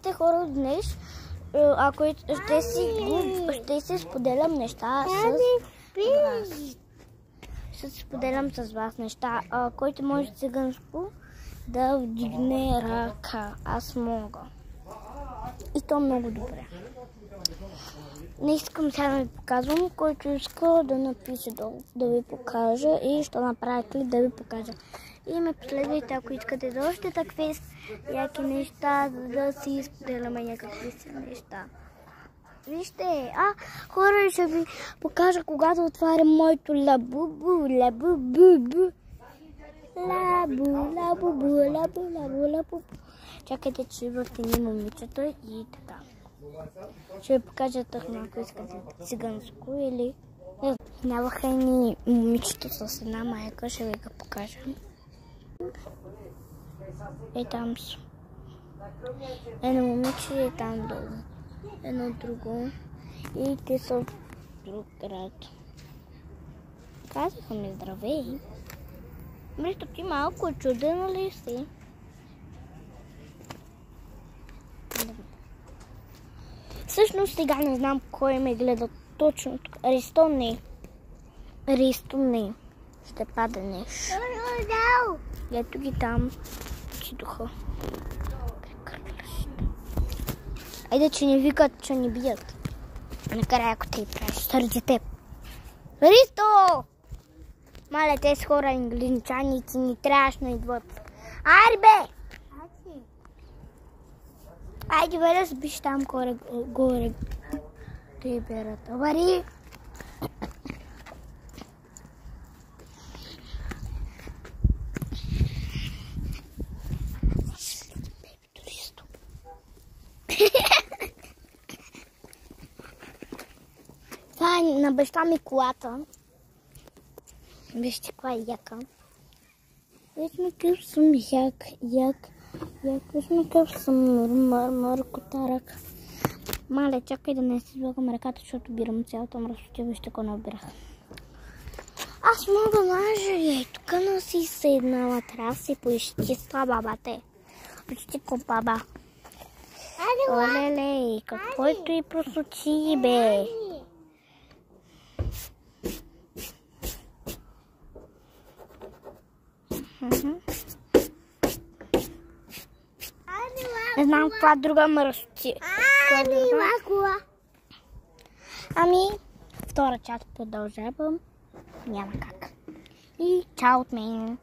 Здравейте хора, днес ако ще си споделям неща с вас. Ще споделям с вас неща, който може циганско да вдигне ръка. Аз мога. И то много добре. Не искам сега да ви показвам, който иска да напише долу, да ви покажа и ще направя клип да ви покажа. И ме последвайте, ако искате за още такви яки неща, да си споделяме някакви си неща. Вижте, хора, ще ви покажа, когато отварям моето лабубу, лабубу. Лабубу. Чакайте, че идват едни момичета и така. Ще ви покажа тъхно, ако искате циганско или... Нямаха едни момичета с една майка, ще ви го покажа. Е там са. Едно момиче е там долу. Едно друго. И те са в друг град. Казаха ми здравей. Мрето ти малко чудена ли си? Всъщност сега не знам кой ме гледа точно тук. Ристо не. Ще паднеш. Ето ги там. Чидоха. Айде, че не викат, че не бият. Накрая, ако те правиш, сърди теб. Ристо! Мале, тези хора англичаници ни трябваш на идват. Айде, бе! Айде, бе, да сбиш там горе. Те берат. Авари! Това е на баща ми колата. Вижте каква е яка. Вижте какъв съм як. Вижте какъв съм котарък. Мале, чакай да не си излагам ръката, защото бирам цялата мръсотия. Вижте какво набирах. Аз мога лажа, ей, тук не си седнала. Трябва да си поизчиства бабате. Почти ко баба. Олеле, каквото и просочи, бе. Не знам каква друга мръсотия. Ами, втора част продължавам. Няма как. И чао от мен.